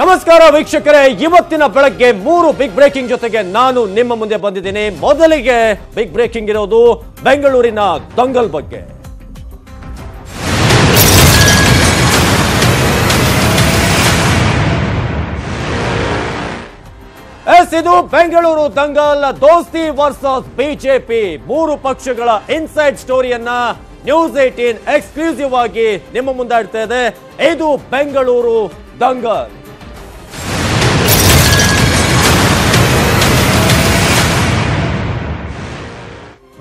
ನಮಸ್ಕಾರ ವೀಕ್ಷಕರೇ, ಇವತ್ತಿನ ಬೆಳಗ್ಗೆ 3 ಬಿಗ್ ಬ್ರೇಕಿಂಗ್ ಜೊತೆಗೆ ನಾನು ನಿಮ್ಮ ಮುಂದೆ ಬಂದಿದ್ದೀನಿ. ಮೊದಲಿಗೆ ಬಿಗ್ ಬ್ರೇಕಿಂಗ್ ಇರೋದು ಬೆಂಗಳೂರಿನ ದಂಗಲ್ ಬಗ್ಗೆ. ಇದು ಬೆಂಗಳೂರು ದಂಗಲ್, ದೋಸ್ತಿ ವರ್ಸಸ್ ಬಿಜೆಪಿ. 3 ಪಕ್ಷಗಳ ಇನ್ಸೈಡ್ ಸ್ಟೋರಿಯನ್ನ ನ್ಯೂಸ್ 18 ಎಕ್ಸ್ಕ್ಲೂಸಿವ್ ಆಗಿ ನಿಮ್ಮ ಮುಂದೆ ಇಡ್ತಾ ಇದೆ. ಇದು ಬೆಂಗಳೂರು ದಂಗಲ್.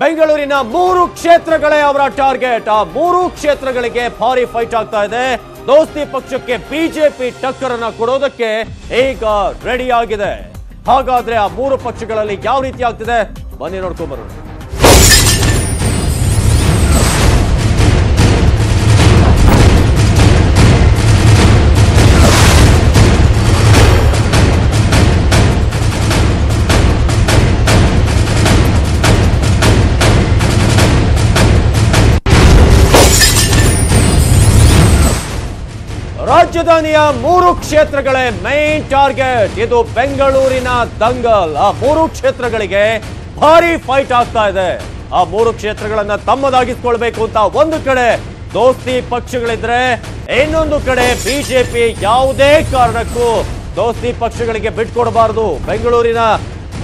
ಬೆಂಗಳೂರಿನ 3 ಕ್ಷೇತ್ರಗಳೇ ಅವರ ಟಾರ್ಗೆಟ್. ಆ 3 ಕ್ಷೇತ್ರಗಳಿಗೆ ಭಾರಿ ಫೈಟ್ ಆಗ್ತಾ ಇದೆ. ದೋಸ್ತಿ ಪಕ್ಷಕ್ಕೆ ಬಿಜೆಪಿ ಟಕ್ಕರ್ ಅನ್ನ ಕೊಡೋದಕ್ಕೆ ಈಗ ರೆಡಿ ಆಗಿದೆ. ಹಾಗಾದ್ರೆ ಆ 3 ಪಕ್ಷಗಳಲ್ಲಿ ಯಾವ ರೀತಿ ಆಗ್ತಿದೆ ಬನ್ನಿ ನೋಡ್ಕೊಂಡ್ ಬರೋಣ. ರಾಜಧಾನಿಯ 3 ಕ್ಷೇತ್ರಗಳೇ ಮೈನ್ ಟಾರ್ಗೆಟ್. ಇದು ಬೆಂಗಳೂರಿನ ದಂಗಲ್. ಆ 3 ಕ್ಷೇತ್ರಗಳಿಗೆ ಭಾರಿ ಫೈಟ್ ಆಗ್ತಾ ಇದೆ. ಆ 3 ಕ್ಷೇತ್ರಗಳನ್ನ ತಮ್ಮದಾಗಿಸ್ಕೊಳ್ಬೇಕು ಅಂತ ಒಂದು ಕಡೆ ದೋಸ್ತಿ ಪಕ್ಷಗಳಿದ್ರೆ, ಇನ್ನೊಂದು ಕಡೆ ಬಿಜೆಪಿ ಯಾವುದೇ ಕಾರಣಕ್ಕೂ ದೋಸ್ತಿ ಪಕ್ಷಗಳಿಗೆ ಬಿಟ್ಕೊಡಬಾರದು. ಬೆಂಗಳೂರಿನ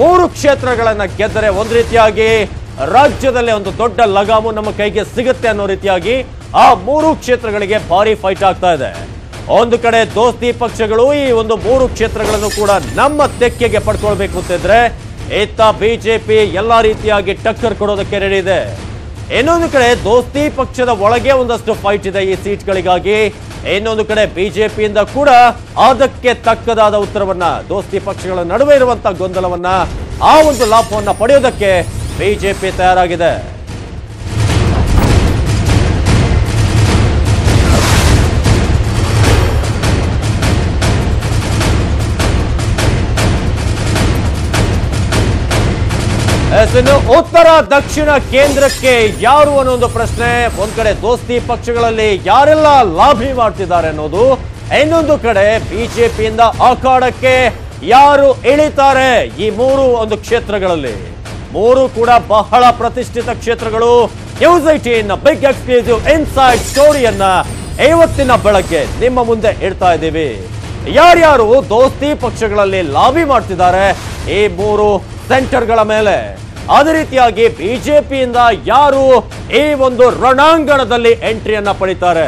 3 ಕ್ಷೇತ್ರಗಳನ್ನ ಗೆದ್ದರೆ ಒಂದು ರೀತಿಯಾಗಿ ರಾಜ್ಯದಲ್ಲೇ ಒಂದು ದೊಡ್ಡ ಲಗಾಮು ನಮ್ಮ ಕೈಗೆ ಸಿಗುತ್ತೆ ಅನ್ನೋ ರೀತಿಯಾಗಿ ಆ 3 ಕ್ಷೇತ್ರಗಳಿಗೆ ಭಾರಿ ಫೈಟ್ ಆಗ್ತಾ ಇದೆ. ಒಂದು ಕಡೆ ದೋಸ್ತಿ ಪಕ್ಷಗಳು ಈ ಒಂದು 3 ಕ್ಷೇತ್ರಗಳನ್ನು ಕೂಡ ನಮ್ಮ ತೆಕ್ಕೆಗೆ ಪಡ್ಕೊಳ್ಬೇಕು ಅಂತಿದ್ರೆ, ಇತ್ತ ಬಿಜೆಪಿ ಎಲ್ಲಾ ರೀತಿಯಾಗಿ ಟಕ್ಕರ್ ಕೊಡೋದಕ್ಕೆ ರೆಡಿ ಇದೆ. ಇನ್ನೊಂದು ಕಡೆ ದೋಸ್ತಿ ಪಕ್ಷದ ಒಳಗೆ ಒಂದಷ್ಟು ಫೈಟ್ ಇದೆ ಈ ಸೀಟ್ಗಳಿಗಾಗಿ. ಇನ್ನೊಂದು ಕಡೆ ಬಿಜೆಪಿಯಿಂದ ಕೂಡ ಅದಕ್ಕೆ ತಕ್ಕದಾದ ಉತ್ತರವನ್ನ, ದೋಸ್ತಿ ಪಕ್ಷಗಳ ನಡುವೆ ಇರುವಂತಹ ಗೊಂದಲವನ್ನ, ಆ ಒಂದು ಲಾಭವನ್ನ ಪಡೆಯೋದಕ್ಕೆ ಬಿಜೆಪಿ ತಯಾರಾಗಿದೆ. ಇನ್ನು ಉತ್ತರ ದಕ್ಷಿಣ ಕೇಂದ್ರಕ್ಕೆ ಯಾರು ಅನ್ನೋ ಒಂದು ಪ್ರಶ್ನೆ. ಒಂದ್ ಕಡೆ ದೋಸ್ತಿ ಪಕ್ಷಗಳಲ್ಲಿ ಯಾರೆಲ್ಲ ಲಾಭಿ ಮಾಡ್ತಿದ್ದಾರೆ ಅನ್ನೋದು, ಇನ್ನೊಂದು ಕಡೆ ಬಿಜೆಪಿಯಿಂದ ಅಖಾಡಕ್ಕೆ ಯಾರು ಇಳಿತಾರೆ ಈ 3 ಒಂದು ಕ್ಷೇತ್ರಗಳಲ್ಲಿ. 3 ಕೂಡ ಬಹಳ ಪ್ರತಿಷ್ಠಿತ ಕ್ಷೇತ್ರಗಳು. ನ್ಯೂಸ್ 18 ಬಿಗ್ ಎಕ್ಸ್ಕ್ಲೂಸಿವ್ ಇನ್ಸೈಡ್ ಸ್ಟೋರಿಯನ್ನ ಇವತ್ತಿನ ಬೆಳಗ್ಗೆ ನಿಮ್ಮ ಮುಂದೆ ಇಡ್ತಾ ಇದ್ದೀವಿ. ಯಾರ್ಯಾರು ದೋಸ್ತಿ ಪಕ್ಷಗಳಲ್ಲಿ ಲಾಬಿ ಮಾಡ್ತಿದ್ದಾರೆ ಈ 3 ಸೆಂಟರ್ಗಳ ಮೇಲೆ, ಅದೇ ರೀತಿಯಾಗಿ ಬಿಜೆಪಿಯಿಂದ ಯಾರು ಈ ಒಂದು ರಣಾಂಗಣದಲ್ಲಿ ಎಂಟ್ರಿಯನ್ನ ಪಡಿತಾರೆ.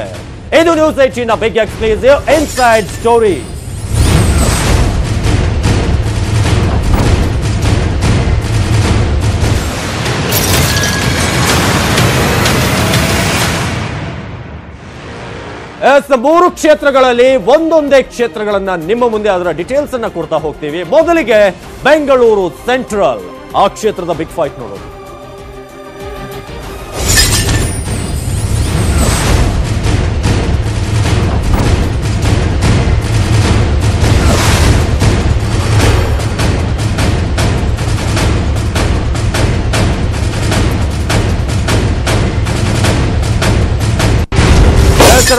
ಇದು news 18 big exclusive inside story. ಮೂರು ಕ್ಷೇತ್ರಗಳಲ್ಲಿ ಒಂದೊಂದೇ ಕ್ಷೇತ್ರಗಳನ್ನ ನಿಮ್ಮ ಮುಂದೆ ಅದರ ಡೀಟೇಲ್ಸ್ ಅನ್ನ ಕೊಡ್ತಾ ಹೋಗ್ತೀವಿ. ಮೊದಲಿಗೆ ಬೆಂಗಳೂರು ಸೆಂಟ್ರಲ್, ಆ ಕ್ಷೇತ್ರದ ಬಿಗ್ ಫೈಟ್ ನೋಡೋದು.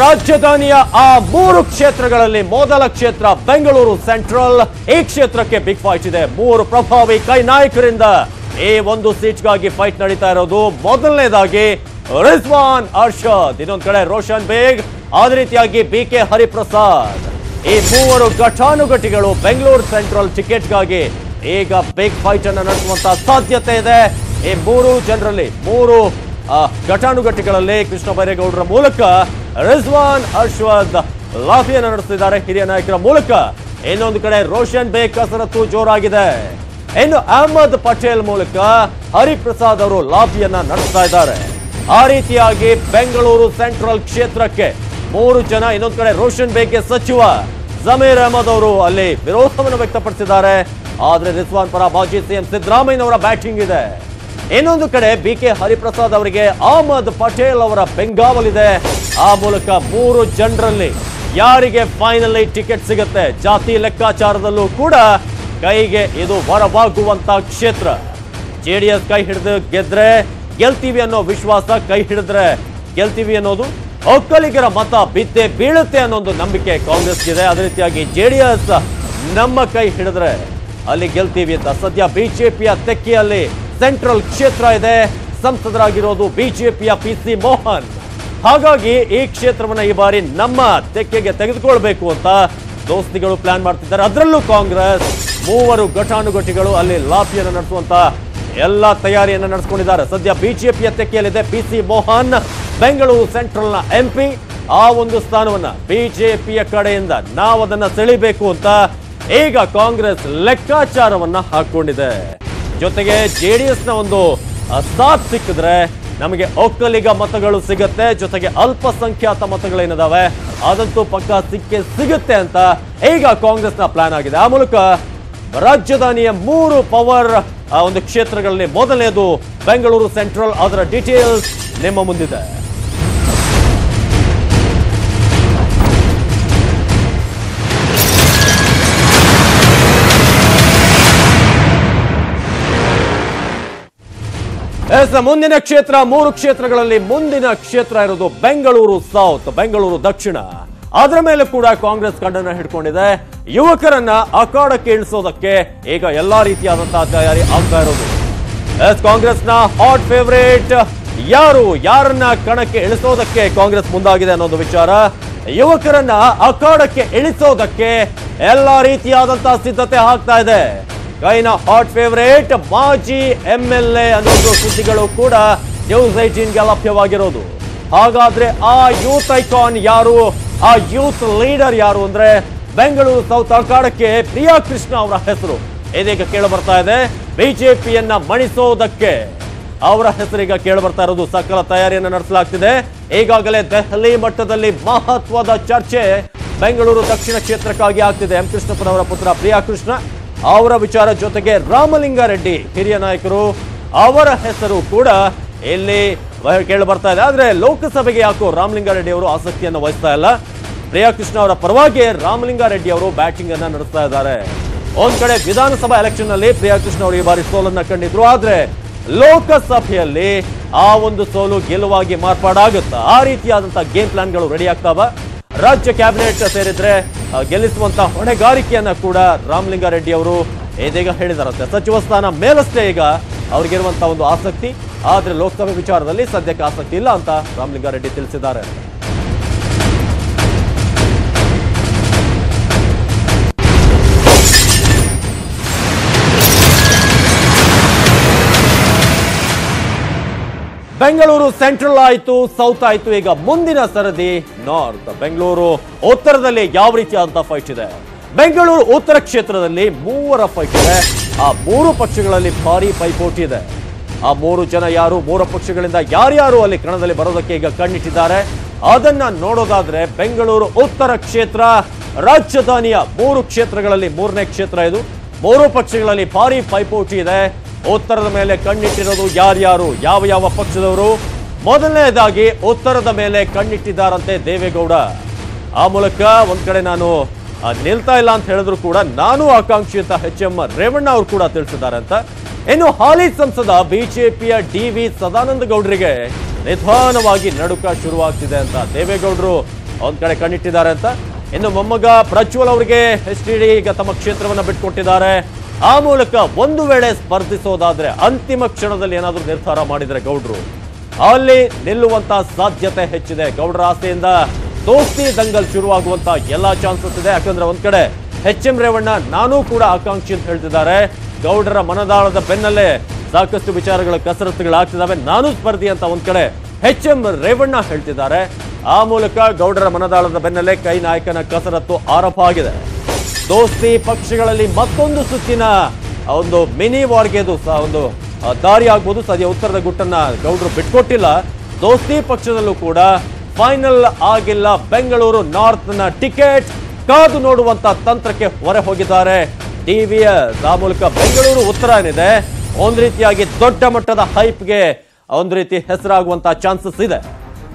ರಾಜಧಾನಿಯ ಆ 3 ಕ್ಷೇತ್ರಗಳಲ್ಲಿ ಮೊದಲ ಕ್ಷೇತ್ರ ಬೆಂಗಳೂರು ಸೆಂಟ್ರಲ್. ಈ ಕ್ಷೇತ್ರಕ್ಕೆ ಬಿಗ್ ಫೈಟ್ ಇದೆ. 3 ಪ್ರಭಾವಿ ಕೈ ನಾಯಕರಿಂದ ಈ ಒಂದು ಸೀಟ್ಗಾಗಿ ಫೈಟ್ ನಡೀತಾ ಇರೋದು. ಮೊದಲನೇದಾಗಿ ರಿಜ್ವಾನ್ ಅರ್ಷದ್, ಇನ್ನೊಂದು ಕಡೆ ರೋಷನ್ ಬೇಗ್, ಅದೇ ರೀತಿಯಾಗಿ BK ಹರಿಪ್ರಸಾದ್. ಈ 3 ಘಟಾನುಘಟಿಗಳು ಬೆಂಗಳೂರು ಸೆಂಟ್ರಲ್ ಟಿಕೆಟ್ಗಾಗಿ ಈಗ ಬಿಗ್ ಫೈಟ್ ಅನ್ನು ನಡೆಸುವಂತಹ ಸಾಧ್ಯತೆ ಇದೆ. ಈ 3 ಜನರಲ್ಲಿ 3 ಘಟಾನುಘಟಿಗಳಲ್ಲಿ ಕೃಷ್ಣ ಬೈರೇಗೌಡರ ಮೂಲಕ ರಿಜ್ವಾನ್ ಅರ್ಷದ್ ಲಾಫಿಯನ್ನು ನಡೆಸುತ್ತಿದ್ದಾರೆ ಹಿರಿಯ ನಾಯಕರ ಮೂಲಕ. ಇನ್ನೊಂದು ಕಡೆ ರೋಷನ್ ಬೇಗ್ ಕಸರತ್ತು ಜೋರಾಗಿದೆ. ಇನ್ನು ಅಹಮದ್ ಪಟೇಲ್ ಮೂಲಕ ಹರಿಪ್ರಸಾದ್ ಅವರು ಲಾಫಿಯನ್ನ ನಡೆಸ್ತಾ ಇದ್ದಾರೆ. ಆ ರೀತಿಯಾಗಿ ಬೆಂಗಳೂರು ಸೆಂಟ್ರಲ್ ಕ್ಷೇತ್ರಕ್ಕೆ 3 ಜನ. ಇನ್ನೊಂದು ಕಡೆ ರೋಷನ್ ಬೇಗ್ಗೆ ಸಚಿವ ಜಮೀರ್ ಅಹಮದ್ ಅವರು ಅಲ್ಲಿ ವಿರೋಧವನ್ನು ವ್ಯಕ್ತಪಡಿಸಿದ್ದಾರೆ. ಆದ್ರೆ ರಿಜ್ವಾನ್ ಪರ ಮಾಜಿ ಸಿಎಂ ಸಿದ್ದರಾಮಯ್ಯನವರ ಬ್ಯಾಟಿಂಗ್ ಇದೆ. ಇನ್ನೊಂದು ಕಡೆ BK ಹರಿಪ್ರಸಾದ್ ಅವರಿಗೆ ಅಹಮದ್ ಪಟೇಲ್ ಅವರ ಬೆಂಗಾವಲಿದೆ. ಆ ಮೂಲಕ 3 ಜನರಲ್ಲಿ ಯಾರಿಗೆ ಫೈನಲಿ ಟಿಕೆಟ್ ಸಿಗುತ್ತೆ, ಜಾತಿ ಲೆಕ್ಕಾಚಾರದಲ್ಲೂ ಕೂಡ ಕೈಗೆ ಇದು ವರವಾಗುವಂತ ಕ್ಷೇತ್ರ. ಜೆಡಿಎಸ್ ಕೈ ಹಿಡಿದು ಗೆದ್ರೆ ಗೆಲ್ತೀವಿ ಅನ್ನೋ ವಿಶ್ವಾಸ, ಕೈ ಹಿಡಿದ್ರೆ ಗೆಲ್ತೀವಿ ಅನ್ನೋದು ಒಕ್ಕಲಿಗರ ಮತ ಬಿದ್ದೆ ಬೀಳುತ್ತೆ ಅನ್ನೋ ಒಂದು ನಂಬಿಕೆ ಕಾಂಗ್ರೆಸ್ಗಿದೆ. ಅದೇ ರೀತಿಯಾಗಿ ಜೆಡಿಎಸ್ ನಮ್ಮ ಕೈ ಹಿಡಿದ್ರೆ ಅಲ್ಲಿ ಗೆಲ್ತೀವಿ ಅಂತ. ಸದ್ಯ ಬಿಜೆಪಿಯ ತೆಕ್ಕಿಯಲ್ಲಿ ಸೆಂಟ್ರಲ್ ಕ್ಷೇತ್ರ ಇದೆ. ಸಂಸದರಾಗಿರೋದು ಬಿಜೆಪಿಯ PC ಮೋಹನ್. ಹಾಗಾಗಿ ಈ ಕ್ಷೇತ್ರವನ್ನ ಈ ಬಾರಿ ನಮ್ಮ ತೆಕ್ಕೆಗೆ ತೆಗೆದುಕೊಳ್ಬೇಕು ಅಂತ ದೋಸ್ತಿಗಳು ಪ್ಲಾನ್ ಮಾಡ್ತಿದ್ದಾರೆ. ಅದರಲ್ಲೂ ಕಾಂಗ್ರೆಸ್ 3 ಘಟಾನುಘಟಿಗಳು ಅಲ್ಲಿ ಲಾಬಿಯನ್ನು ನಡೆಸುವಂತ ಎಲ್ಲ ತಯಾರಿಯನ್ನ ನಡೆಸಿಕೊಂಡಿದ್ದಾರೆ. ಸದ್ಯ ಬಿಜೆಪಿಯ ತೆಕ್ಕೆಯಲ್ಲಿದೆ PC ಮೋಹನ್, ಬೆಂಗಳೂರು ಸೆಂಟ್ರಲ್ನ MP. ಆ ಒಂದು ಸ್ಥಾನವನ್ನ ಬಿಜೆಪಿಯ ಕಡೆಯಿಂದ ನಾವು ಅದನ್ನ ಸೆಳಿಬೇಕು ಅಂತ ಈಗ ಕಾಂಗ್ರೆಸ್ ಲೆಕ್ಕಾಚಾರವನ್ನ ಹಾಕೊಂಡಿದೆ. ಜೊತೆಗೆ ಜೆಡಿಎಸ್ ನ ಒಂದು ಸಾಥ್ ಸಿಕ್ಕಿದ್ರೆ ನಮಗೆ ಒಕ್ಕಲಿಗ ಮತಗಳು ಸಿಗುತ್ತೆ, ಜೊತೆಗೆ ಅಲ್ಪಸಂಖ್ಯಾತ ಮತಗಳೇನಿದಾವೆ ಅದಂತೂ ಪಕ್ಕ ಸಿಗುತ್ತೆ ಅಂತ ಈಗ ಕಾಂಗ್ರೆಸ್ನ ಪ್ಲಾನ್ ಆಗಿದೆ. ಆ ಮೂಲಕ ರಾಜಧಾನಿಯ 3 ಪವರ್ ಒಂದು ಕ್ಷೇತ್ರಗಳಲ್ಲಿ ಮೊದಲನೇದು ಬೆಂಗಳೂರು ಸೆಂಟ್ರಲ್. ಅದರ ಡೀಟೇಲ್ಸ್ ನಿಮ್ಮ ಮುಂದಿದೆ. ಮುಂದಿನ ಕ್ಷೇತ್ರ 3 ಕ್ಷೇತ್ರಗಳಲ್ಲಿ ಮುಂದಿನ ಕ್ಷೇತ್ರ ಇರೋದು ಬೆಂಗಳೂರು ಸೌತ್, ಬೆಂಗಳೂರು ದಕ್ಷಿಣ. ಅದರ ಮೇಲೆ ಕೂಡ ಕಾಂಗ್ರೆಸ್ ಕಣ್ಣನ್ನ ಹಿಡ್ಕೊಂಡಿದೆ. ಯುವಕರನ್ನ ಅಖಾಡಕ್ಕೆ ಇಳಿಸೋದಕ್ಕೆ ಈಗ ಎಲ್ಲಾ ರೀತಿಯಾದಂತಹ ತಯಾರಿ ಆಗ್ತಾ ಇರೋದು. ಕಾಂಗ್ರೆಸ್ನ ಹಾಟ್ ಫೇವರೇಟ್ ಯಾರನ್ನ ಕಣಕ್ಕೆ ಇಳಿಸೋದಕ್ಕೆ ಕಾಂಗ್ರೆಸ್ ಮುಂದಾಗಿದೆ ಅನ್ನೋದು ವಿಚಾರ. ಯುವಕರನ್ನ ಅಖಾಡಕ್ಕೆ ಇಳಿಸೋದಕ್ಕೆ ಎಲ್ಲಾ ರೀತಿಯಾದಂತಹ ಸಿದ್ಧತೆ ಆಗ್ತಾ ಇದೆ. ಕೈನ ಹಾಟ್ ಫೇವರೇಟ್ ಮಾಜಿ MLA ಅನ್ನೋದು ಸುದ್ದಿಗಳು ಕೂಡ ನ್ಯೂಸ್ 18ಗೆ ಲಭ್ಯವಾಗಿರೋದು. ಹಾಗಾದ್ರೆ ಆ ಯೂತ್ ಐಕಾನ್ ಯಾರು, ಆ ಯೂತ್ ಲೀಡರ್ ಯಾರು ಅಂದ್ರೆ ಬೆಂಗಳೂರು ಸೌತ್ ಅಖಾಡಕ್ಕೆ ಪ್ರಿಯಾ ಕೃಷ್ಣ ಅವರ ಹೆಸರು ಇದೀಗ ಕೇಳಿ ಬರ್ತಾ ಇದೆ. ಬಿಜೆಪಿಯನ್ನ ಮಣಿಸೋದಕ್ಕೆ ಅವರ ಹೆಸರೀಗ ಕೇಳಿ ಬರ್ತಾ ಇರೋದು. ಸಕಲ ತಯಾರಿಯನ್ನು ನಡೆಸಲಾಗ್ತಿದೆ. ಈಗಾಗಲೇ ದೆಹಲಿ ಮಟ್ಟದಲ್ಲಿ ಮಹತ್ವದ ಚರ್ಚೆ ಬೆಂಗಳೂರು ದಕ್ಷಿಣ ಕ್ಷೇತ್ರಕ್ಕಾಗಿ ಆಗ್ತಿದೆ. ಎಂ ಕೃಷ್ಣಪ್ಪನವರ ಪುತ್ರ ಪ್ರಿಯಾ ಕೃಷ್ಣ ಅವರ ವಿಚಾರ, ಜೊತೆಗೆ ರಾಮಲಿಂಗಾರೆಡ್ಡಿ ಹಿರಿಯ ನಾಯಕರು ಅವರ ಹೆಸರು ಕೂಡ ಇಲ್ಲಿ ಕೇಳಿ ಬರ್ತಾ ಇದೆ. ಆದ್ರೆ ಲೋಕಸಭೆಗೆ ಯಾಕೋ ರಾಮಲಿಂಗಾರೆಡ್ಡಿ ಅವರು ಆಸಕ್ತಿಯನ್ನು ವಹಿಸ್ತಾ ಇಲ್ಲ. ಪ್ರಿಯಾ ಕೃಷ್ಣ ಅವರ ಪರವಾಗಿ ರಾಮಲಿಂಗಾರೆಡ್ಡಿ ಅವರು ಬ್ಯಾಟಿಂಗ್ ಅನ್ನ ನಡೆಸ್ತಾ ಇದ್ದಾರೆ. ಒಂದ್ ಕಡೆ ವಿಧಾನಸಭಾ ಎಲೆಕ್ಷನ್ ನಲ್ಲಿ ಪ್ರಿಯಾ ಕೃಷ್ಣ ಅವರು ಈ ಬಾರಿ ಸೋಲನ್ನ ಕಂಡಿದ್ರು. ಆದ್ರೆ ಲೋಕಸಭೆಯಲ್ಲಿ ಆ ಒಂದು ಸೋಲು ಗೆಲುವಾಗಿ ಮಾರ್ಪಾಡಾಗುತ್ತಾ? ಆ ರೀತಿಯಾದಂತಹ ಗೇಮ್ ಪ್ಲಾನ್ಗಳು ರೆಡಿ ಆಗ್ತಾವ. ರಾಜ್ಯ ಕ್ಯಾಬಿನೆಟ್ ಸೇರಿದ್ರೆ ಗೆಲ್ಲಿಸುವಂತ ಹೊಣೆಗಾರಿಕೆಯನ್ನ ಕೂಡ ರಾಮಲಿಂಗಾರೆಡ್ಡಿ ಅವರು ಇದೀಗ ಹೇಳಿದಾರಂತೆ. ಸಚಿವ ಸ್ಥಾನ ಮೇಲಷ್ಟೇ ಈಗ ಅವ್ರಿಗಿರುವಂತಹ ಒಂದು ಆಸಕ್ತಿ, ಆದ್ರೆ ಲೋಕಸಭೆ ವಿಚಾರದಲ್ಲಿ ಸದ್ಯಕ್ಕೆ ಆಸಕ್ತಿ ಇಲ್ಲ ಅಂತ ರಾಮಲಿಂಗಾರೆಡ್ಡಿ ತಿಳಿಸಿದ್ದಾರೆ. ಬೆಂಗಳೂರು ಸೆಂಟ್ರಲ್ ಆಯ್ತು, ಸೌತ್ ಆಯ್ತು. ಈಗ ಮುಂದಿನ ಸರದಿ ನಾರ್ತ್. ಬೆಂಗಳೂರು ಉತ್ತರದಲ್ಲಿ ಯಾವ ರೀತಿಯಾದಂತಹ ಫೈಟ್ ಇದೆ? ಬೆಂಗಳೂರು ಉತ್ತರ ಕ್ಷೇತ್ರದಲ್ಲಿ 3 ಫೈಟ್ ಇದೆ. ಆ 3 ಪಕ್ಷಗಳಲ್ಲಿ ಭಾರಿ ಪೈಪೋಟಿ ಇದೆ. ಆ 3 ಜನ ಯಾರು, 3 ಪಕ್ಷಗಳಿಂದ ಯಾರ್ಯಾರು ಅಲ್ಲಿ ಕಣದಲ್ಲಿ ಬರೋದಕ್ಕೆ ಈಗ ಕಣ್ಣಿಟ್ಟಿದ್ದಾರೆ ಅದನ್ನ ನೋಡೋದಾದ್ರೆ ಬೆಂಗಳೂರು ಉತ್ತರ ಕ್ಷೇತ್ರ ರಾಜಧಾನಿಯ 3 ಕ್ಷೇತ್ರಗಳಲ್ಲಿ 3ನೇ ಕ್ಷೇತ್ರ ಇದು. 3 ಪಕ್ಷಗಳಲ್ಲಿ ಭಾರಿ ಪೈಪೋಟಿ ಇದೆ. ಉತ್ತರದ ಮೇಲೆ ಕಣ್ಣಿಟ್ಟಿರೋದು ಯಾರ್ಯಾರು, ಯಾವ ಪಕ್ಷದವರು? ಮೊದಲನೇದಾಗಿ ಉತ್ತರದ ಮೇಲೆ ಕಣ್ಣಿಟ್ಟಿದ್ದಾರಂತೆ ದೇವೇಗೌಡ. ಆ ಮೂಲಕ ಒಂದ್ ಕಡೆ ನಾನು ನಿಲ್ತಾ ಇಲ್ಲ ಅಂತ ಹೇಳಿದ್ರು ಕೂಡ ನಾನು ಆಕಾಂಕ್ಷಿ ಅಂತ HM ರೇವಣ್ಣ ಅವರು ಕೂಡ ತಿಳಿಸಿದ್ದಾರೆ ಅಂತ. ಇನ್ನು ಹಾಲಿ ಸಂಸದ ಬಿಜೆಪಿಯ DV ಸದಾನಂದ ಗೌಡರಿಗೆ ನಿಧಾನವಾಗಿ ನಡುಕ ಶುರುವಾಗ್ತಿದೆ ಅಂತ ದೇವೇಗೌಡರು ಒಂದ್ ಕಡೆ ಕಣ್ಣಿಟ್ಟಿದ್ದಾರೆ ಅಂತ. ಇನ್ನು ಮೊಮ್ಮಗ ಪ್ರಜ್ವಲ್ ಅವರಿಗೆ HDD ಈಗ ತಮ್ಮ ಕ್ಷೇತ್ರವನ್ನ ಬಿಟ್ಕೊಟ್ಟಿದ್ದಾರೆ. ಆ ಮೂಲಕ ಒಂದು ವೇಳೆ ಸ್ಪರ್ಧಿಸೋದಾದ್ರೆ ಅಂತಿಮ ಕ್ಷಣದಲ್ಲಿ ಏನಾದ್ರೂ ನಿರ್ಧಾರ ಮಾಡಿದ್ರೆ ಗೌಡ್ರು ಅಲ್ಲಿ ನಿಲ್ಲುವಂತ ಸಾಧ್ಯತೆ ಹೆಚ್ಚಿದೆ. ಗೌಡ್ರ ಆಸೆಯಿಂದ ದೋಸ್ತಿ ದಂಗಲ್ ಶುರುವಾಗುವಂತ ಎಲ್ಲಾ ಚಾನ್ಸಸ್ ಇದೆ. ಯಾಕಂದ್ರೆ ಒಂದ್ ಕಡೆ HM ರೇವಣ್ಣ ನಾನು ಕೂಡ ಆಕಾಂಕ್ಷಿ ಅಂತ ಹೇಳ್ತಿದ್ದಾರೆ. ಗೌಡರ ಮನದಾಳದ ಬೆನ್ನಲ್ಲೇ ಸಾಕಷ್ಟು ವಿಚಾರಗಳ ಕಸರತ್ತುಗಳಾಗ್ತಿದ್ದಾವೆ, ನಾನು ಸ್ಪರ್ಧಿ ಅಂತ ಒಂದ್ ಕಡೆ HM ರೇವಣ್ಣ ಹೇಳ್ತಿದ್ದಾರೆ. ಆ ಮೂಲಕ ಗೌಡರ ಮನದಾಳದ ಬೆನ್ನಲ್ಲೇ ಕೈ ನಾಯಕನ ಕಸರತ್ತು ಆರಂಭ ಆಗಿದೆ. ದೋಸ್ತಿ ಪಕ್ಷಗಳಲ್ಲಿ ಮತ್ತೊಂದು ಸುತ್ತಿನ ಒಂದು ಮಿನಿ ವಾರ್ಗೆ ಒಂದು ದಾರಿ ಆಗ್ಬೋದು. ಸದ್ಯ ಉತ್ತರದ ಗುಟ್ಟನ್ನ ಗೌಡರು ಬಿಟ್ಕೊಟ್ಟಿಲ್ಲ. ದೋಸ್ತಿ ಪಕ್ಷದಲ್ಲೂ ಕೂಡ ಫೈನಲ್ ಆಗಿಲ್ಲ. ಬೆಂಗಳೂರು ನಾರ್ತ್ ನ ಟಿಕೆಟ್ ಕಾದು ನೋಡುವಂತ ತಂತ್ರಕ್ಕೆ ಹೊರೆ ಹೋಗಿದ್ದಾರೆ DVS. ಆ ಮೂಲಕ ಬೆಂಗಳೂರು ಉತ್ತರ ಏನಿದೆ ಒಂದ್ ರೀತಿಯಾಗಿ ದೊಡ್ಡ ಮಟ್ಟದ ಹೈಪ್ಗೆ ಒಂದ್ ರೀತಿ ಹೆಸರಾಗುವಂತ ಚಾನ್ಸಸ್ ಇದೆ.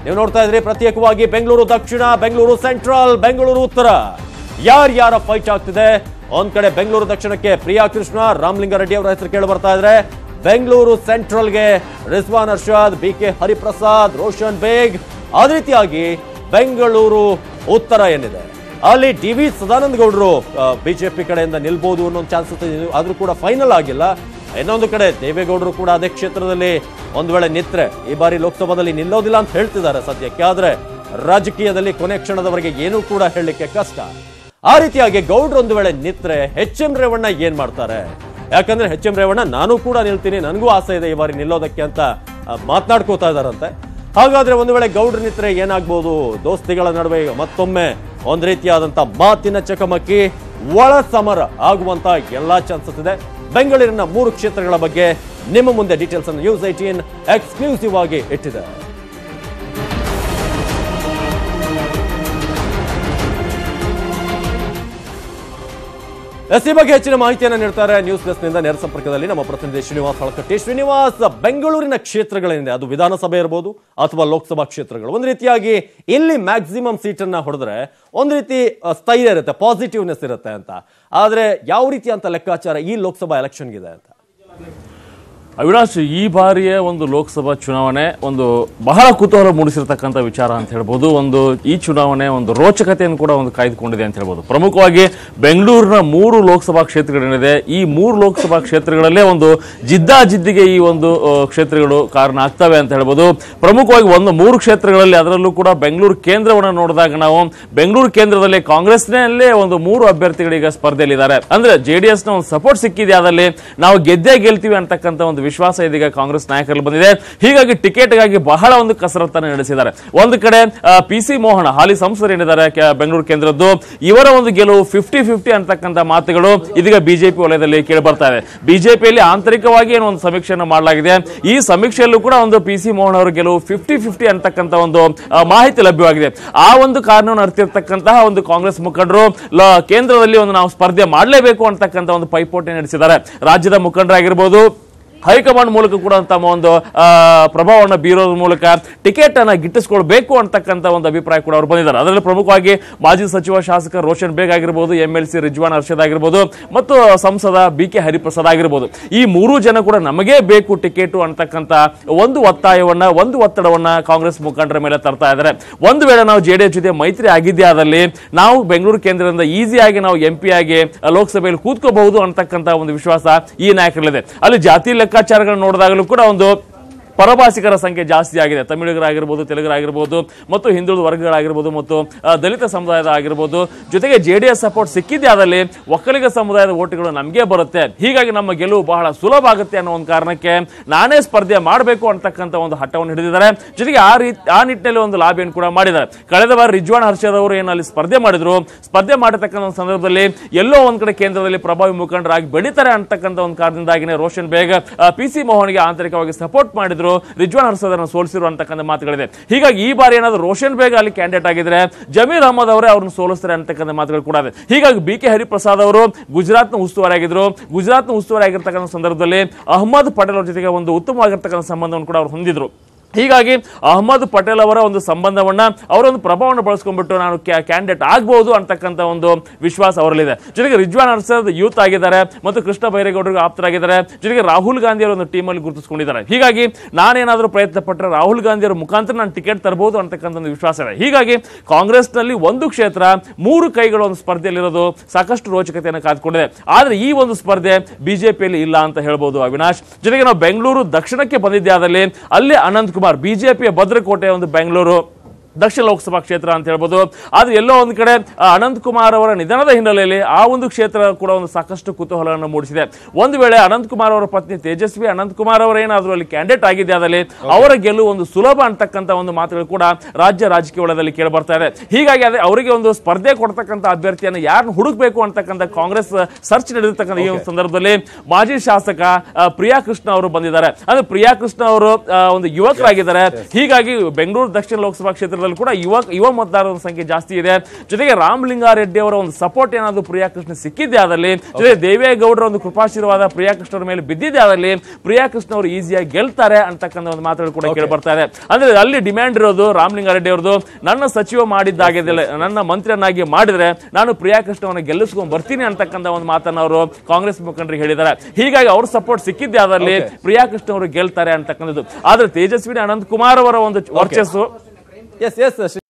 ನೀವು ನೋಡ್ತಾ ಇದ್ರಿ ಪ್ರತ್ಯೇಕವಾಗಿ ಬೆಂಗಳೂರು ದಕ್ಷಿಣ, ಬೆಂಗಳೂರು ಸೆಂಟ್ರಲ್, ಬೆಂಗಳೂರು ಉತ್ತರ ಯಾರ್ಯಾರ ಫೈಟ್ ಆಗ್ತಿದೆ. ಒಂದ್ ಕಡೆ ಬೆಂಗಳೂರು ದಕ್ಷಿಣಕ್ಕೆ ಪ್ರಿಯಾ ಕೃಷ್ಣ, ರಾಮಲಿಂಗಾರೆಡ್ಡಿ ಅವರ ಹೆಸರು ಕೇಳಿ ಬರ್ತಾ ಇದ್ರೆ. ಬೆಂಗಳೂರು ಸೆಂಟ್ರಲ್ಗೆ ರಿಜ್ವಾನ್ ಅರ್ಷದ್, BK ಹರಿಪ್ರಸಾದ್, ರೋಷನ್ ಬೇಗ್, ಅದೇ ರೀತಿಯಾಗಿ ಬೆಂಗಳೂರು ಉತ್ತರ ಏನಿದೆ ಅಲ್ಲಿ ಡಿ.ವಿ. ಸದಾನಂದ ಗೌಡರು ಬಿಜೆಪಿ ಕಡೆಯಿಂದ ನಿಲ್ಬಹುದು ಅನ್ನೋ ಚಾನ್ಸಸ್ ಆದ್ರೂ ಕೂಡ ಫೈನಲ್ ಆಗಿಲ್ಲ. ಇನ್ನೊಂದು ಕಡೆ ದೇವೇಗೌಡರು ಕೂಡ ಅದೇ ಕ್ಷೇತ್ರದಲ್ಲಿ ಒಂದು ವೇಳೆ ನಿತ್ರೆ ಈ ಬಾರಿ ಲೋಕಸಭಾದಲ್ಲಿ ನಿಲ್ಲೋದಿಲ್ಲ ಅಂತ ಹೇಳ್ತಿದ್ದಾರೆ ಸದ್ಯಕ್ಕೆ. ಆದ್ರೆ ರಾಜಕೀಯದಲ್ಲಿ ಕೊನೆ ಕ್ಷಣದವರೆಗೆ ಏನೂ ಕೂಡ ಹೇಳಲಿಕ್ಕೆ ಕಷ್ಟ. ಆ ರೀತಿಯಾಗಿ ಗೌಡ್ರು ಒಂದು ವೇಳೆ ನಿತ್ರೆ ಎಚ್.ಎಂ. ರೇವಣ್ಣ ಏನ್ ಮಾಡ್ತಾರೆ? ಯಾಕಂದ್ರೆ ಎಚ್.ಎಂ. ರೇವಣ್ಣ ನಾನು ಕೂಡ ನಿಲ್ತೀನಿ, ನನಗೂ ಆಸೆ ಇದೆ ಈ ಬಾರಿ ನಿಲ್ಲೋದಕ್ಕೆ ಅಂತ ಮಾತನಾಡ್ಕೋತಾ ಇದಾರಂತೆ. ಹಾಗಾದ್ರೆ ಒಂದು ವೇಳೆ ಗೌಡ್ರು ನಿತ್ರೆ ಏನಾಗ್ಬೋದು? ದೋಸ್ತಿಗಳ ನಡುವೆ ಮತ್ತೊಮ್ಮೆ ಒಂದ್ ರೀತಿಯಾದಂತ ಮಾತಿನ ಚಕಮಕಿ, ಒಳ ಸಮರ ಆಗುವಂತ ಎಲ್ಲಾ ಚಾನ್ಸಸ್ ಇದೆ. ಬೆಂಗಳೂರಿನ 3 ಕ್ಷೇತ್ರಗಳ ಬಗ್ಗೆ ನಿಮ್ಮ ಮುಂದೆ ಡೀಟೇಲ್ಸ್ ಅನ್ನು ನ್ಯೂಸ್ 18 ಎಕ್ಸ್ಕ್ಲೂಸಿವ್ ಆಗಿ ಇಟ್ಟಿದೆ. ಈ ಬಗ್ಗೆ ಹೆಚ್ಚಿನ ಮಾಹಿತಿಯನ್ನು ನೀಡ್ತಾರೆ ನ್ಯೂಸ್ ಡೆಸ್ಕ್ ನಿಂದ ನೇರ ಸಂಪರ್ಕದಲ್ಲಿ ನಮ್ಮ ಪ್ರತಿನಿಧಿ ಶ್ರೀನಿವಾಸ್ ಹಳಕಟ್ಟಿ. ಶ್ರೀನಿವಾಸ್, ಬೆಂಗಳೂರಿನ ಕ್ಷೇತ್ರಗಳೇನಿದೆ ಅದು ವಿಧಾನಸಭೆ ಇರಬಹುದು ಅಥವಾ ಲೋಕಸಭಾ ಕ್ಷೇತ್ರಗಳು, ಒಂದು ರೀತಿಯಾಗಿ ಇಲ್ಲಿ ಮ್ಯಾಕ್ಸಿಮಮ್ ಸೀಟನ್ನ ಹೊಡೆದ್ರೆ ಒಂದು ರೀತಿ ಸ್ಥೈರ್ಯ ಇರುತ್ತೆ, ಪಾಸಿಟಿವ್ನೆಸ್ ಇರುತ್ತೆ ಅಂತ. ಆದ್ರೆ ಯಾವ ರೀತಿ ಅಂತ ಲೆಕ್ಕಾಚಾರ ಈ ಲೋಕಸಭಾ ಎಲೆಕ್ಷನ್ಗಿದೆ ಅಂತ? ಅವಿನಾಶ್, ಈ ಬಾರಿಯ ಒಂದು ಲೋಕಸಭಾ ಚುನಾವಣೆ ಒಂದು ಬಹಳ ಕುತೂಹಲ ಮೂಡಿಸಿರ್ತಕ್ಕಂಥ ವಿಚಾರ ಅಂತ ಹೇಳ್ಬೋದು. ಈ ಚುನಾವಣೆ ಒಂದು ರೋಚಕತೆಯನ್ನು ಕೂಡ ಒಂದು ಕಾಯ್ದುಕೊಂಡಿದೆ ಅಂತ ಹೇಳ್ಬೋದು. ಪ್ರಮುಖವಾಗಿ ಬೆಂಗಳೂರಿನ 3 ಲೋಕಸಭಾ ಕ್ಷೇತ್ರಗಳೇನಿದೆ, ಈ 3 ಲೋಕಸಭಾ ಕ್ಷೇತ್ರಗಳಲ್ಲೇ ಒಂದು ಜಿದ್ದಾಜಿದ್ದಿಗೆ ಈ ಒಂದು ಕ್ಷೇತ್ರಗಳು ಕಾರಣ ಆಗ್ತವೆ ಅಂತ ಹೇಳ್ಬೋದು. ಪ್ರಮುಖವಾಗಿ 3 ಕ್ಷೇತ್ರಗಳಲ್ಲಿ, ಅದರಲ್ಲೂ ಕೂಡ ಬೆಂಗಳೂರು ಕೇಂದ್ರವನ್ನು ನೋಡಿದಾಗ ನಾವು ಬೆಂಗಳೂರು ಕೇಂದ್ರದಲ್ಲಿ ಕಾಂಗ್ರೆಸ್ನಲ್ಲೇ ಒಂದು 3 ಅಭ್ಯರ್ಥಿಗಳೀಗ ಸ್ಪರ್ಧೆಯಲ್ಲಿದ್ದಾರೆ. ಅಂದ್ರೆ JDS ನ ಒಂದು ಸಪೋರ್ಟ್ ಸಿಕ್ಕಿದೆ, ಅದರಲ್ಲಿ ನಾವು ಗೆಲ್ತೀವಿ ಅಂತಕ್ಕಂಥ ಒಂದು ವಿಶ್ವಾಸ ಇದೀಗ ಕಾಂಗ್ರೆಸ್ ನಾಯಕರಲ್ಲಿ ಬಂದಿದೆ. ಹೀಗಾಗಿ ಟಿಕೆಟ್ಗಾಗಿ ಬಹಳ ಒಂದು ಕಸರತ್ತನ್ನು ನಡೆಸಿದ್ದಾರೆ. ಒಂದು ಕಡೆ PC ಮೋಹನ ಹಾಲಿ ಸಂಸದರು ಏನಿದ್ದಾರೆ ಬೆಂಗಳೂರು ಕೇಂದ್ರದ್ದು, ಇವರ ಒಂದು ಗೆಲುವು 50-50 ಅಂತಕ್ಕಂಥ ಮಾತುಗಳು ಇದೀಗ ಬಿಜೆಪಿ ವಲಯದಲ್ಲಿ ಕೇಳಿ ಬರ್ತಾ ಇದೆ. ಬಿಜೆಪಿಯಲ್ಲಿ ಆಂತರಿಕವಾಗಿ ಏನೋ ಒಂದು ಸಮೀಕ್ಷೆಯನ್ನು ಮಾಡಲಾಗಿದೆ. ಈ ಸಮೀಕ್ಷೆಯಲ್ಲೂ ಕೂಡ ಒಂದು PC ಮೋಹನ್ ಅವರ ಗೆಲುವು 50-50 ಅಂತಕ್ಕಂಥ ಒಂದು ಮಾಹಿತಿ ಲಭ್ಯವಾಗಿದೆ. ಆ ಒಂದು ಕಾರಣವನ್ನು ಅರಿತಿರ್ತಕ್ಕಂತಹ ಒಂದು ಕಾಂಗ್ರೆಸ್ ಮುಖಂಡರು ಕೇಂದ್ರದಲ್ಲಿ ಒಂದು ನಾವು ಸ್ಪರ್ಧೆ ಮಾಡಲೇಬೇಕು ಅಂತಕ್ಕಂಥ ಒಂದು ಪೈಪೋಟಿ ನಡೆಸಿದ್ದಾರೆ. ರಾಜ್ಯದ ಮುಖಂಡರಾಗಿರ್ಬೋದು, ಹೈಕಮಾಂಡ್ ಮೂಲಕ ಕೂಡ ತಮ್ಮ ಒಂದು ಪ್ರಭಾವವನ್ನು ಬೀರೋದ್ರ ಮೂಲಕ ಟಿಕೆಟ್ ಅನ್ನ ಗಿಟ್ಟಿಸಿಕೊಳ್ಬೇಕು ಅಂತಕ್ಕಂಥ ಒಂದು ಅಭಿಪ್ರಾಯ ಕೂಡ ಅವರು ಬಂದಿದ್ದಾರೆ. ಅದರಲ್ಲಿ ಪ್ರಮುಖವಾಗಿ ಮಾಜಿ ಸಚಿವ ಶಾಸಕ ರೋಷನ್ ಬೇಗ್ ಆಗಿರ್ಬೋದು, MLC ರಿಜ್ವಾನ್ ಅರ್ಷದ್ ಆಗಿರ್ಬೋದು, ಮತ್ತು ಸಂಸದ BK ಹರಿಪ್ರಸಾದ್ ಆಗಿರ್ಬೋದು, ಈ 3 ಜನ ಕೂಡ ನಮಗೆ ಬೇಕು ಟಿಕೆಟ್ ಅಂತಕ್ಕಂಥ ಒಂದು ಒತ್ತಡವನ್ನ ಕಾಂಗ್ರೆಸ್ ಮುಖಂಡರ ಮೇಲೆ ತರ್ತಾ ಇದ್ದಾರೆ. ಒಂದು ವೇಳೆ ನಾವು JDS ಜೊತೆ ಮೈತ್ರಿ ಆಗಿದ್ದೇ ಆದಲ್ಲಿ ನಾವು ಬೆಂಗಳೂರು ಕೇಂದ್ರದಿಂದ ಈಸಿಯಾಗಿ ನಾವು MP ಆಗಿ ಲೋಕಸಭೆಯಲ್ಲಿ ಕೂತ್ಕೋಬಹುದು ಅಂತಕ್ಕಂಥ ಒಂದು ವಿಶ್ವಾಸ ಈ ನಾಯಕರಲ್ಲಿದೆ. ಅಲ್ಲಿ ಜಾತಿ ಲೆಕ್ಕಾಚಾರಗಳನ್ನು ನೋಡಿದಾಗಲೂ ಕೂಡ ಒಂದು ಪರಭಾಷಿಕರ ಸಂಖ್ಯೆ ಜಾಸ್ತಿ ಆಗಿದೆ. ತಮಿಳಿಗರಾಗಿರ್ಬೋದು, ತೆಲುಗರಾಗಿರ್ಬೋದು, ಮತ್ತು ಹಿಂದುಳಿದ ವರ್ಗಗಳಾಗಿರ್ಬೋದು, ಮತ್ತು ದಲಿತ ಸಮುದಾಯದ ಆಗಿರ್ಬೋದು. ಜೊತೆಗೆ JDS ಸಪೋರ್ಟ್ ಸಿಕ್ಕಿದ್ದೇ ಆದಲ್ಲಿ ಒಕ್ಕಲಿಗ ಸಮುದಾಯದ ಓಟುಗಳು ನಮಗೆ ಬರುತ್ತೆ. ಹೀಗಾಗಿ ನಮ್ಮ ಗೆಲುವು ಬಹಳ ಸುಲಭ ಆಗುತ್ತೆ ಅನ್ನೋ ಒಂದು ಕಾರಣಕ್ಕೆ ನಾನೇ ಸ್ಪರ್ಧೆ ಮಾಡಬೇಕು ಅಂತಕ್ಕಂಥ ಒಂದು ಹಠವನ್ನು ಹಿಡಿದಿದ್ದಾರೆ. ಜೊತೆಗೆ ಆ ನಿಟ್ಟಿನಲ್ಲಿ ಒಂದು ಲಾಬಿಯನ್ನು ಕೂಡ ಮಾಡಿದ್ದಾರೆ. ಕಳೆದ ಬಾರಿ ರಿಜ್ವಾನ್ ಅರ್ಷದ್ ಅವರು ಏನು ಅಲ್ಲಿ ಸ್ಪರ್ಧೆ ಮಾಡಿದ್ರು, ಸ್ಪರ್ಧೆ ಮಾಡತಕ್ಕಂಥ ಸಂದರ್ಭದಲ್ಲಿ ಎಲ್ಲೋ ಒಂದ್ ಕಡೆ ಕೇಂದ್ರದಲ್ಲಿ ಪ್ರಭಾವಿ ಮುಖಂಡರಾಗಿ ಬೆಳೀತಾರೆ ಅಂತಕ್ಕಂಥ ಒಂದು ಕಾರಣದಿಂದಾಗಿನೇ ರೋಷನ್ ಬೇಗ್ PC ಮೋಹನ್ಗೆ ಆಂತರಿಕವಾಗಿ ಸಪೋರ್ಟ್ ಮಾಡಿದ್ರು, ರಿಜ್ವಾನ್ ಅರ್ಷದ್ ಸೋಲಿಸಿರುವಂತಕ್ಕಂಥ ಮಾತುಗಳಿದೆ. ಹೀಗಾಗಿ ಈ ಬಾರಿ ಏನಾದ್ರು ರೋಷನ್ ಬೇಗ್ ಅಲ್ಲಿ ಕ್ಯಾಂಡಿಡೇಟ್ ಆಗಿದ್ರೆ ಜಮೀರ್ ಅಹಮದ್ ಅವರೇ ಅವ್ರನ್ನ ಸೋಲಿಸ್ತಾರೆ ಅಂತಕ್ಕಂಥ ಮಾತುಗಳು ಕೂಡ ಇದೆ. ಹೀಗಾಗಿ BK ಹರಿಪ್ರಸಾದ್ ಅವರು ಗುಜರಾತ್ನ ಉಸ್ತುವಾರಿ ಆಗಿದ್ರು. ಗುಜರಾತ್ನ ಉಸ್ತುವಾರಿ ಆಗಿರ್ತಕ್ಕಂಥ ಸಂದರ್ಭದಲ್ಲಿ ಅಹಮದ್ ಪಟೇಲ್ ಅವರ ಜೊತೆಗೆ ಒಂದು ಉತ್ತಮವಾಗಿರ್ತಕ್ಕಂಥ ಸಂಬಂಧವನ್ನು ಕೂಡ ಅವರು ಹೊಂದಿದ್ರು. ಹೀಗಾಗಿ ಅಹಮದ್ ಪಟೇಲ್ ಅವರ ಒಂದು ಸಂಬಂಧವನ್ನ, ಅವರ ಒಂದು ಪ್ರಭಾವವನ್ನು ಬಳಸ್ಕೊಂಡ್ಬಿಟ್ಟು ನಾನು ಕ್ಯಾಂಡಿಡೇಟ್ ಆಗಬಹುದು ಅಂತಕ್ಕಂಥ ಒಂದು ವಿಶ್ವಾಸ ಅವರಲ್ಲಿದೆ. ಜೊತೆಗೆ ರಿಜ್ವಾನ್ ಅರ್ಷದ್ ಯೂತ್ ಆಗಿದ್ದಾರೆ ಮತ್ತು ಕೃಷ್ಣ ಬೈರೇಗೌಡರಿಗೆ ಆಪ್ತರಾಗಿದ್ದಾರೆ. ಜೊತೆಗೆ ರಾಹುಲ್ ಗಾಂಧಿ ಅವರ ಒಂದು ಟೀಮ್ ಅಲ್ಲಿ ಗುರುತಿಸಿಕೊಂಡಿದ್ದಾರೆ. ಹೀಗಾಗಿ ನಾನೇನಾದ್ರೂ ಪ್ರಯತ್ನ ಪಟ್ಟರೆ ರಾಹುಲ್ ಗಾಂಧಿ ಅವರ ಮುಖಾಂತರ ನಾನು ಟಿಕೆಟ್ ತರಬಹುದು ಅಂತಕ್ಕಂಥ ಒಂದು ವಿಶ್ವಾಸ ಇದೆ. ಹೀಗಾಗಿ ಕಾಂಗ್ರೆಸ್ ನಲ್ಲಿ ಒಂದು ಕ್ಷೇತ್ರ 3 ಕೈಗಳ ಒಂದು ಸ್ಪರ್ಧೆಯಲ್ಲಿರೋದು ಸಾಕಷ್ಟು ರೋಚಕತೆಯನ್ನು ಕಾದುಕೊಂಡಿದೆ. ಆದ್ರೆ ಈ ಒಂದು ಸ್ಪರ್ಧೆ ಬಿಜೆಪಿಯಲ್ಲಿ ಇಲ್ಲ ಅಂತ ಹೇಳ್ಬೋದು ಅವಿನಾಶ್. ಜೊತೆಗೆ ನಾವು ಬೆಂಗಳೂರು ದಕ್ಷಿಣಕ್ಕೆ ಬಂದಿದ್ದೇ ಆದಲ್ಲಿ ಅಲ್ಲಿ ಅನಂತ್ ಕುಮಾರ್, ಬಿಜೆಪಿಯ ಭದ್ರಕೋಟೆ ಒಂದು ಬೆಂಗಳೂರು ದಕ್ಷಿಣ ಲೋಕಸಭಾ ಕ್ಷೇತ್ರ ಅಂತ ಹೇಳ್ಬೋದು. ಆದ್ರೆ ಎಲ್ಲೋ ಒಂದು ಕಡೆ ಅನಂತ್ ಕುಮಾರ್ ಅವರ ನಿಧನದ ಹಿನ್ನೆಲೆಯಲ್ಲಿ ಆ ಒಂದು ಕ್ಷೇತ್ರ ಕೂಡ ಒಂದು ಸಾಕಷ್ಟು ಕುತೂಹಲವನ್ನು ಮೂಡಿಸಿದೆ. ಒಂದು ವೇಳೆ ಅನಂತ್ ಕುಮಾರ್ ಅವರ ಪತ್ನಿ ತೇಜಸ್ವಿ ಅನಂತ್ ಕುಮಾರ್ ಅವರ ಏನಾದರೂ ಅಲ್ಲಿ ಕ್ಯಾಂಡಿಡೇಟ್ ಆಗಿದ್ದೆ ಆದಲ್ಲಿ ಅವರ ಗೆಲುವು ಒಂದು ಸುಲಭ ಅಂತಕ್ಕಂಥ ಒಂದು ಮಾತುಗಳು ಕೂಡ ರಾಜ್ಯ ರಾಜಕೀಯ ವಲಯದಲ್ಲಿ ಕೇಳಿ ಬರ್ತಾ ಇದೆ. ಹೀಗಾಗಿ ಅದೇ ಅವರಿಗೆ ಒಂದು ಸ್ಪರ್ಧೆ ಕೊಡ್ತಕ್ಕಂಥ ಅಭ್ಯರ್ಥಿಯನ್ನು ಯಾರನ್ನು ಹುಡುಕಬೇಕು ಅಂತಕ್ಕಂಥ ಕಾಂಗ್ರೆಸ್ ಸರ್ಚ್ ನಡೆದಿರ್ತಕ್ಕಂಥ ಈ ಒಂದು ಸಂದರ್ಭದಲ್ಲಿ ಮಾಜಿ ಶಾಸಕ ಪ್ರಿಯಾ ಕೃಷ್ಣ ಅವರು ಬಂದಿದ್ದಾರೆ. ಅಂದ್ರೆ ಪ್ರಿಯಾ ಕೃಷ್ಣ ಅವರು ಒಂದು ಯುವಕರಾಗಿದ್ದಾರೆ. ಹೀಗಾಗಿ ಬೆಂಗಳೂರು ದಕ್ಷಿಣ ಲೋಕಸಭಾ ಕ್ಷೇತ್ರದ ಕೂಡ ಯುವ ಮತದಾರರ ಸಂಖ್ಯೆ ಜಾಸ್ತಿ ಇದೆ. ಜೊತೆಗೆ ರಾಮಲಿಂಗಾರೆಡ್ಡಿ ಅವರ ಒಂದು ಸಪೋರ್ಟ್ ಏನಾದರೂ ಪ್ರಿಯಾ ಕೃಷ್ಣ ಸಿಕ್ಕಿದ್ದೇ ಆದಲ್ಲಿ, ಜೊತೆಗೆ ದೇವೇಗೌಡರ ಒಂದು ಕೃಪಾಶೀರ್ವಾದ ಪ್ರಿಯಾ ಕೃಷ್ಣರ ಮೇಲೆ ಬಿದ್ದಿದ್ದೇ ಆದಲ್ಲಿ ಪ್ರಿಯಾ ಕೃಷ್ಣ ಅವರು ಈಸಿಯಾಗಿ ಗೆಲ್ತಾರೆ ಅಂತಕ್ಕಂಥ ಒಂದು ಮಾತುಗಳು ಕೂಡ ಕೇಳಿ ಬರ್ತಾ ಇದೆ. ಅಂದ್ರೆ ಅಲ್ಲಿ ಡಿಮ್ಯಾಂಡ್ ಇರೋದು ರಾಮಲಿಂಗಾರೆಡ್ಡಿ ಅವರದು, ನನ್ನ ಸಚಿವ ಮಾಡಿದ್ದಾಗಿದ್ದಿಲ್ಲ, ನನ್ನ ಮಂತ್ರಿಯನ್ನಾಗಿ ಮಾಡಿದ್ರೆ ನಾನು ಪ್ರಿಯಾ ಕೃಷ್ಣವನ್ನು ಗೆಲ್ಲಿಸ್ಕೊಂಡು ಬರ್ತೀನಿ ಅಂತಕ್ಕಂಥ ಒಂದು ಮಾತನ್ನು ಅವರು ಕಾಂಗ್ರೆಸ್ ಮುಖಂಡರಿಗೆ ಹೇಳಿದ್ದಾರೆ. ಹೀಗಾಗಿ ಅವ್ರ ಸಪೋರ್ಟ್ ಸಿಕ್ಕಿದ್ದೇ ಆದಲ್ಲಿ ಪ್ರಿಯಾ ಕೃಷ್ಣ ಅವರು ಗೆಲ್ತಾರೆ ಅಂತಕ್ಕಂಥದ್ದು. ಆದ್ರೆ ತೇಜಸ್ವಿನಿ ಅನಂತ್ ಕುಮಾರ್ ಅವರ ಒಂದು ವರ್ಚಸ್ಸು ಎಸ್